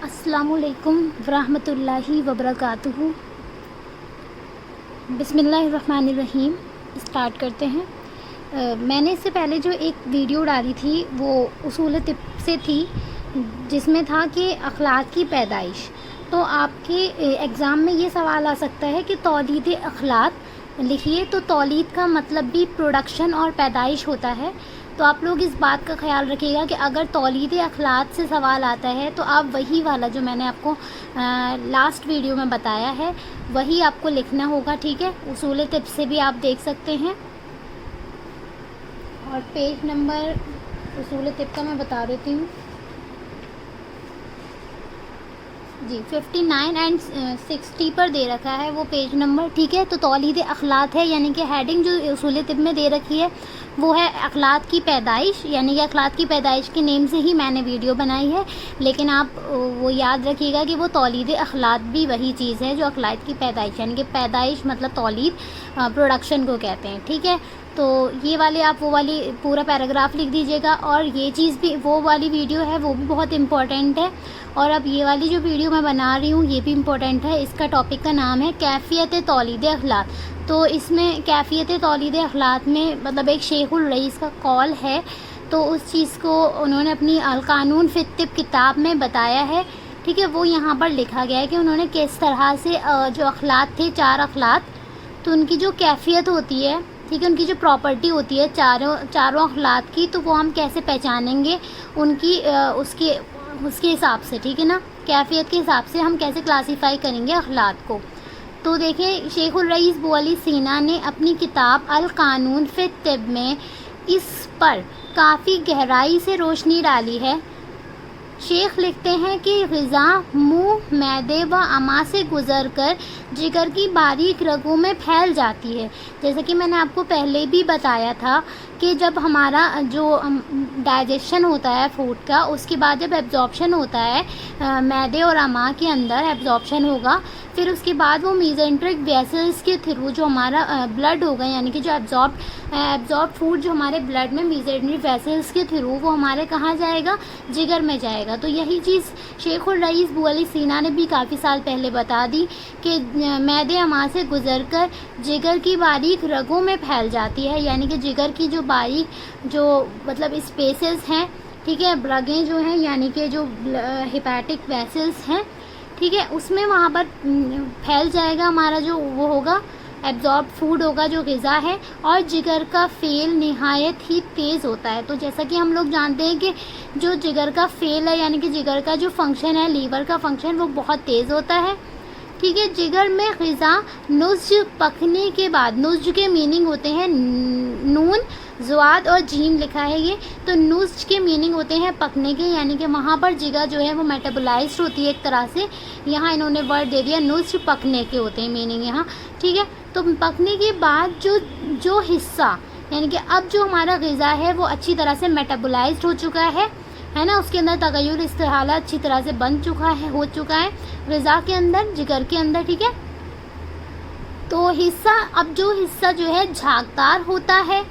अस्सलामु अलैकुम वरहमतुल्लाहि वबरकातुहू। बिस्मिल्लाहिर्रहमानिर्रहीम। स्टार्ट करते हैं। मैंने इससे पहले जो एक वीडियो डाली थी वो उसूल तिब से थी, जिसमें था कि अखलाक की पैदाइश। तो आपके एग्ज़ाम में ये सवाल आ सकता है कि तौलीद अखलाक लिखिए, तो तौलीद का मतलब भी प्रोडक्शन और पैदाइश होता है। तो आप लोग इस बात का ख्याल रखिएगा कि अगर तौलीद अखलाक से सवाल आता है तो आप वही वाला जो मैंने आपको लास्ट वीडियो में बताया है वही आपको लिखना होगा, ठीक है। उसूल तिब से भी आप देख सकते हैं। और पेज नंबर उसूल तिब का मैं बता देती हूँ जी, 59 एंड 60 पर दे रखा है वो पेज नंबर, ठीक है। तो तौलीद अखलाक है, यानी कि हेडिंग जो उसूल तिब में दे रखी है वो है अखलाक की पैदाइश, यानी कि अखलाक की पैदाइश के नेम से ही मैंने वीडियो बनाई है। लेकिन आप वो याद रखिएगा कि वो तौलीद अखलाक भी वही चीज़ है जो अखलाक की पैदाइश, यानी कि पैदाइश मतलब तौलीद प्रोडक्शन को कहते हैं, ठीक है। तो ये वाले आप वो वाली पूरा पैराग्राफ लिख दीजिएगा। और ये चीज़ भी, वो वाली वीडियो है वो भी बहुत इम्पोर्टेंट है। और अब ये वाली जो वीडियो मैं बना रही हूँ ये भी इम्पोर्टेंट है। इसका टॉपिक का नाम है कैफियत तौलीद अखलाक। तो इसमें कैफियत तौलीद अखलाक में मतलब एक शेखुल रईस का कॉल है, तो उस चीज़ को उन्होंने अपनी अल कानून फी तिब किताब में बताया है, ठीक है। वो यहाँ पर लिखा गया है कि उन्होंने किस तरह से जो अखलाक थे, 4 अखलाक, तो उनकी जो कैफियत होती है, ठीक है, उनकी जो प्रॉपर्टी होती है चारों अखलाक की, तो वो हम कैसे पहचानेंगे उनकी उसके हिसाब से, ठीक है ना। कैफियत के हिसाब से हम कैसे क्लासीफाई करेंगे अखलाक को। तो देखें, शेखुल रईस बुअली सीना ने अपनी किताब अल कानून फी तिब में इस पर काफ़ी गहराई से रोशनी डाली है। शेख लिखते हैं कि ग़िज़ा मुंह, मैदे व अमा से गुज़रकर जिगर की बारीक रगों में फैल जाती है। जैसे कि मैंने आपको पहले भी बताया था कि जब हमारा जो डाइजेशन होता है फूड का, उसके बाद जब एब्जॉर्प्शन होता है मैदे और अमा के अंदर एब्जॉर्प्शन होगा, फिर उसके बाद वो मीजेंट्रिक वेसल्स के थ्रू जो हमारा ब्लड होगा, यानी कि जो एब्जॉर्ब फूड जो हमारे ब्लड में मीजेंट्रिक वेसल्स के थ्रू वो हमारे कहाँ जाएगा, जिगर में जाएगा। तो यही चीज़ शेखुल रईस बुअली सीना ने भी काफ़ी साल पहले बता दी कि मैदे अमा से गुज़रकर जिगर की बारीक रगों में फैल जाती है, यानी कि जिगर की जो बारीक जो मतलब स्पेसेस हैं, ठीक है, रगें जो हैं, यानी कि जो हेपेटिक वेसल्स हैं, ठीक है, उसमें वहाँ पर फैल जाएगा हमारा जो वो होगा एब्जॉर्ब फूड होगा जो ग़िज़ा है। और जिगर का फ़ेल निहायत ही तेज़ होता है। तो जैसा कि हम लोग जानते हैं कि जो जिगर का फ़ेल है, यानी कि जिगर का जो फंक्शन है, लीवर का फंक्शन, वो बहुत तेज़ होता है, ठीक है। जिगर में ग़िज़ा नुज़्ज पकने के बाद, नुज़्ज के मीनिंग होते हैं नून, ज़ुआद और जीम लिखा है ये, तो नुज़्ज के मीनिंग होते हैं पकने के, यानी कि वहाँ पर जिगर जो है वो मेटाबोलाइज्ड होती है एक तरह से। यहाँ इन्होंने वर्ड दे दिया नुज़्ज पकने के होते हैं मीनिंग यहाँ, ठीक है। तो पकने के बाद जो हिस्सा, यानी कि अब जो हमारा ग़िज़ा है वो अच्छी तरह से मेटाबोलाइज्ड हो चुका है ना, उसके अंदर तगय्युर इस्तिहाला अच्छी तरह से हो चुका है ग़िज़ा के अंदर, जिगर के अंदर, ठीक है। तो अब जो हिस्सा जो है झागदार होता है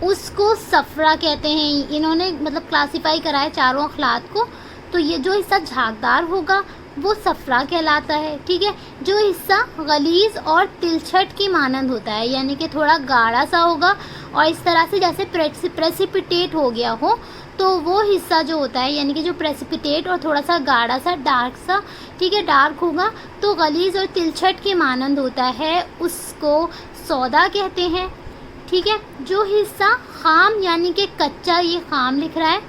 उसको सफ़रा कहते हैं। इन्होंने मतलब क्लासीफाई करा है चारों अखलाक को। तो ये जो हिस्सा झागदार होगा वो सफ़रा कहलाता है, ठीक है। जो हिस्सा गलीज़ और तिलछट की मानंद होता है, यानी कि थोड़ा गाढ़ा सा होगा और इस तरह से जैसे प्रेसिपिटेट हो गया हो, तो वो हिस्सा जो होता है, यानी कि जो प्रेसिपिटेट और थोड़ा सा गाढ़ा सा, डार्क सा, ठीक है, डार्क होगा, तो गलीज़ और तिलछट की मानंद होता है, उसको सौदा कहते हैं, ठीक है। जो हिस्सा खाम यानी कि कच्चा, ये खाम लिख रहा है,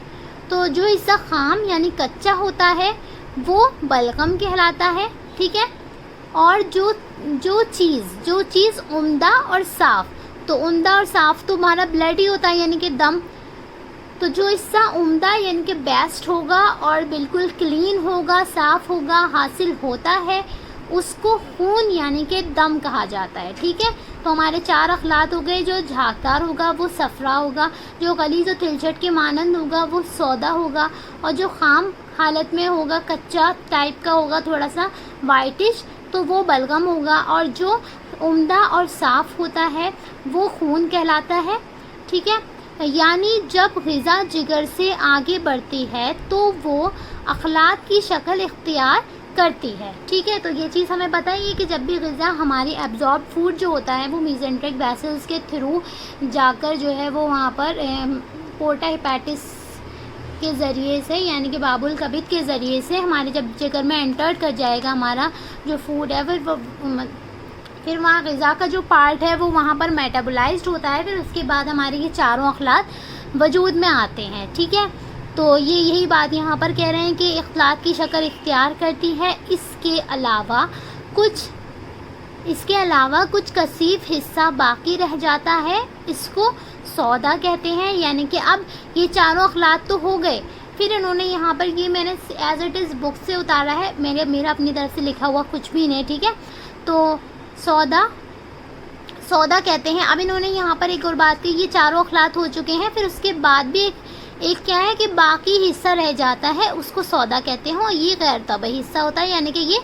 तो जो हिस्सा खाम यानी कच्चा होता है वो बलगम कहलाता है, ठीक है। और जो चीज़ उम्दा और साफ़, तो उम्दा और साफ़ तो हमारा ब्लड ही होता है, यानी कि दम। तो जो हिस्सा उम्दा यानी कि बेस्ट होगा और बिल्कुल क्लीन होगा, साफ़ होगा, हासिल होता है, उसको खून यानी कि दम कहा जाता है, ठीक है। तो हमारे 4 अखलाक हो गए। जो झागदार होगा वो सफ़रा होगा, जो गलीज़ और तिलछट के मानंद होगा वो सौदा होगा, और जो खाम हालत में होगा, कच्चा टाइप का होगा, थोड़ा सा वाइटिश, तो वो बलगम होगा। और जो उम्दा और साफ़ होता है वो खून कहलाता है, ठीक है। यानी जब ग़िज़ा जिगर से आगे बढ़ती है तो वो اخلاق کی شکل اختیار کرتی ہے. ٹھیک ہے, تو یہ چیز ہمیں پتہ ہی ہے کہ جب بھی غذا ہماری ایبزارب فوڈ جو ہوتا ہے وہ میزنٹرک ویسلز کے تھرو جا کر جو ہے وہ وہاں پر پورٹا ہیپیٹس کے ذریعے سے یعنی کہ باب الکبد کے ذریعے سے ہمارے جب جگر میں انٹر کر جائے گا ہمارا جو فوڈ ہے پھر وہاں غذا کا جو پارٹ ہے وہ وہاں پر میٹابولائزڈ ہوتا ہے. پھر اس کے بعد ہمارے یہ چاروں اخلاق وجود میں آتے ہیں. ٹھیک ہے, تو یہی بات یہاں پر کہہ رہے ہیں کہ اخلاق کی شکل اختیار کرتی ہے. اس کے علاوہ کچھ کثیف حصہ باقی رہ جاتا ہے, اس کو سودا کہتے ہیں. یعنی کہ اب یہ چاروں اخلاق تو ہو گئے, پھر انہوں نے یہاں پر یہ میں نے ایز اٹ از بک سے اتارا ہے, میرا اپنی طرف سے لکھا ہوا کچھ بھی نہیں. ٹھیک ہے, تو سودا کہتے ہیں. اب انہوں نے یہاں پر ایک اور بات کی, یہ چاروں اخلاق ہو چکے ہیں, پھر اس کے بعد بھی ایک کیا ہے کہ باقی حصہ رہ جاتا ہے, اس کو سودا کہتے ہیں, اور یہ غیر طبعی حصہ ہوتا ہے. یعنی کہ یہ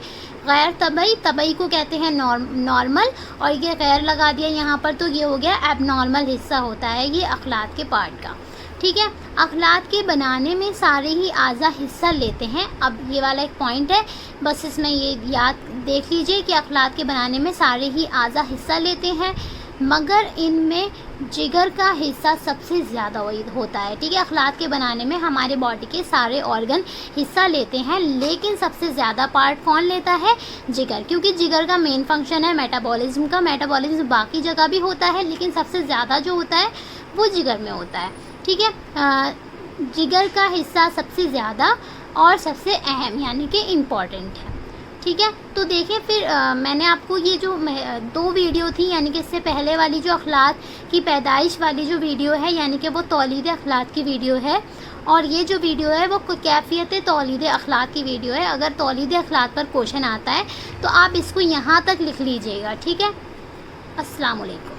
غیر طبعی کو کہتے ہیں نارمل, اور یہ غیر لگا دیا یہاں پر تو یہ ہو گیا ایب نارمل حصہ ہوتا ہے یہ اخلاق کے پارٹ کا. ٹھیک ہے, اخلاق کے بنانے میں سارے ہی اعضاء حصہ لیتے ہیں. اب یہ والا ایک پوائنٹ ہے, بس اس میں یہ یاد دیکھ لیجئے کہ اخلاق کے بنانے میں سارے ہی اعضاء حصہ لیتے ہیں, مگر ان میں جگر کا حصہ سب سے زیادہ ہوتا ہے. ٹھیک ہے, اخلاق کے بنانے میں ہمارے باڈی کے سارے آرگن حصہ لیتے ہیں, لیکن سب سے زیادہ پارٹ کون لیتا ہے؟ جگر, کیونکہ جگر کا مین فنکشن ہے میٹابولزم کا. میٹابولزم باقی جگہ بھی ہوتا ہے, لیکن سب سے زیادہ جو ہوتا ہے وہ جگر میں ہوتا ہے. ٹھیک ہے, جگر کا حصہ سب سے زیادہ اور سب سے اہم یعنی کہ امپورٹنٹ ہے. ٹھیک ہے, تو دیکھیں پھر میں نے آپ کو یہ جو 2 ویڈیو تھی, یعنی کہ اس سے پہلے والی جو اخلاق کی پیدائش والی جو ویڈیو ہے یعنی کہ وہ تولید اخلاق کی ویڈیو ہے, اور یہ جو ویڈیو ہے وہ کیفیت تولید اخلاق کی ویڈیو ہے. اگر تولید اخلاق پر کوشچن آتا ہے تو آپ اس کو یہاں تک لکھ لیجئے گا. ٹھیک ہے, السلام علیکم.